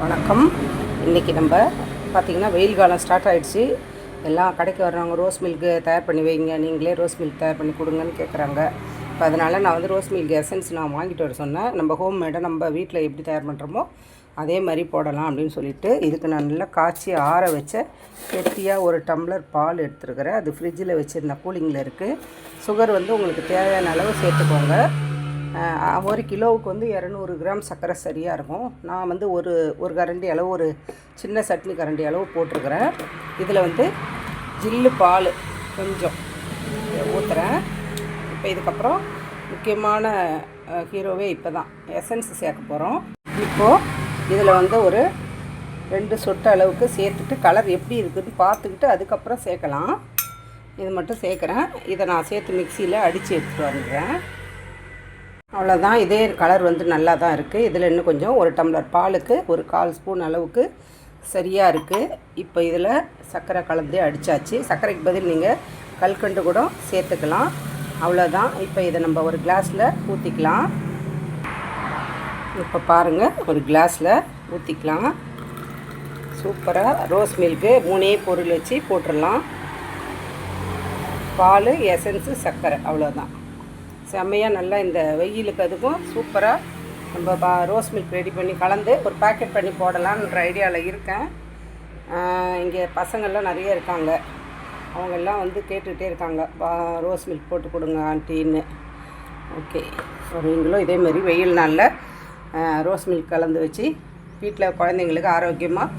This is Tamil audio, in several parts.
வணக்கம். இன்றைக்கி நம்ம பார்த்திங்கன்னா வெயில் காலம் ஸ்டார்ட் ஆகிடுச்சு. எல்லாம் கடைக்கு வர்றவங்க ரோஸ் மில்க்கு தயார் பண்ணி வைங்க, நீங்களே ரோஸ் மில்க் தயார் பண்ணி கொடுங்கன்னு கேட்குறாங்க. இப்போ அதனால் நான் வந்து ரோஸ் மில்க் எசன்ஸ் நான் வாங்கிட்டு வர சொன்னேன். நம்ம ஹோம் மேடை நம்ம வீட்டில் எப்படி தயார் பண்ணுறோமோ அதே மாதிரி போடலாம் அப்படின்னு சொல்லிவிட்டு இதுக்கு நான் நல்லா காய்ச்சி ஆற வச்ச கெட்டியாக ஒரு டம்ளர் பால் எடுத்துருக்கிறேன். அது ஃப்ரிட்ஜில் வச்சுருந்தேன், கூலிங்கில் இருக்குது. சுகர் வந்து உங்களுக்கு தேவையான அளவு சேர்த்துக்கோங்க. 1 கிலோவுக்கு வந்து 200 கிராம் சர்க்கரை சரியாக இருக்கும். நான் வந்து ஒரு கரண்டி அளவு, ஒரு சின்ன சட்னி கரண்டி அளவு போட்டிருக்கிறேன். இதில் வந்து ஜில்லு பால் கொஞ்சம் ஊற்றுறேன். இப்போ இதுக்கப்புறம் முக்கியமான ஹீரோவே இப்போ தான் எசன்ஸ் சேர்க்க போகிறோம். இப்போது இதில் வந்து ஒரு 2 சொட்டு அளவுக்கு சேர்த்துட்டு கலர் எப்படி இருக்குதுன்னு பார்த்துக்கிட்டு அதுக்கப்புறம் சேர்க்கலாம். இது மட்டும் சேர்க்குறேன். இதை நான் சேர்த்து மிக்சியில் அடித்து எடுத்துகிட்டு வந்துடுறேன். அவ்வளோதான். இதே கலர் வந்து நல்லா தான் இருக்குது. இதில் இன்னும் கொஞ்சம் ஒரு டம்ளர் பாலுக்கு ஒரு 1/4 ஸ்பூன் அளவுக்கு சரியாக இருக்குது. இப்போ இதில் சர்க்கரை கலந்து அடித்தாச்சு. சர்க்கரைக்கு பதில் நீங்கள் கல்கண்டு கூட சேர்த்துக்கலாம். அவ்வளோதான். இப்போ இதை நம்ம ஒரு கிளாஸில் ஊற்றிக்கலாம். இப்போ பாருங்கள், ஒரு கிளாஸில் ஊற்றிக்கலாம். சூப்பராக ரோஸ் மில்க்கு 3 பொருள் வச்சு போட்டுடலாம். பால், எசன்ஸு, சர்க்கரை, அவ்வளோதான். செம்மையாக நல்லா இந்த வெயிலுக்கு அதுக்கும் சூப்பராக நம்ம ரோஸ் மில்க் ரெடி பண்ணி கலந்து ஒரு பேக்கெட் பண்ணி போடலான்ற ஐடியாவில் இருக்கேன். இங்கே பசங்கள்லாம் நிறைய இருக்காங்க. அவங்கெல்லாம் வந்து கேட்டுக்கிட்டே இருக்காங்க, ரோஸ் மில்க் போட்டு கொடுங்க ஆண்டின்னு. ஓகே, நீங்களும் இதேமாரி வெயில் நாளில் ரோஸ் மில்க் கலந்து வச்சு வீட்டில் குழந்தைங்களுக்கு ஆரோக்கியமாக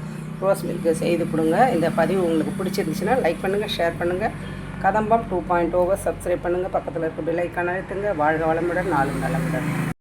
ரோஸ் மில்க்கு செய்து கொடுங்க. இந்த பதிவு உங்களுக்கு பிடிச்சிருந்துச்சுன்னா லைக் பண்ணுங்கள், ஷேர் பண்ணுங்கள். கதம்பம் 2.0 சப்ஸ்கிரைப் பண்ணுங்கள். பக்கத்தில் இருக்க பெல் ஐக்கானை அழுத்துங்க. வாழ்க வளமுடன், நாளும் நலமுடன்.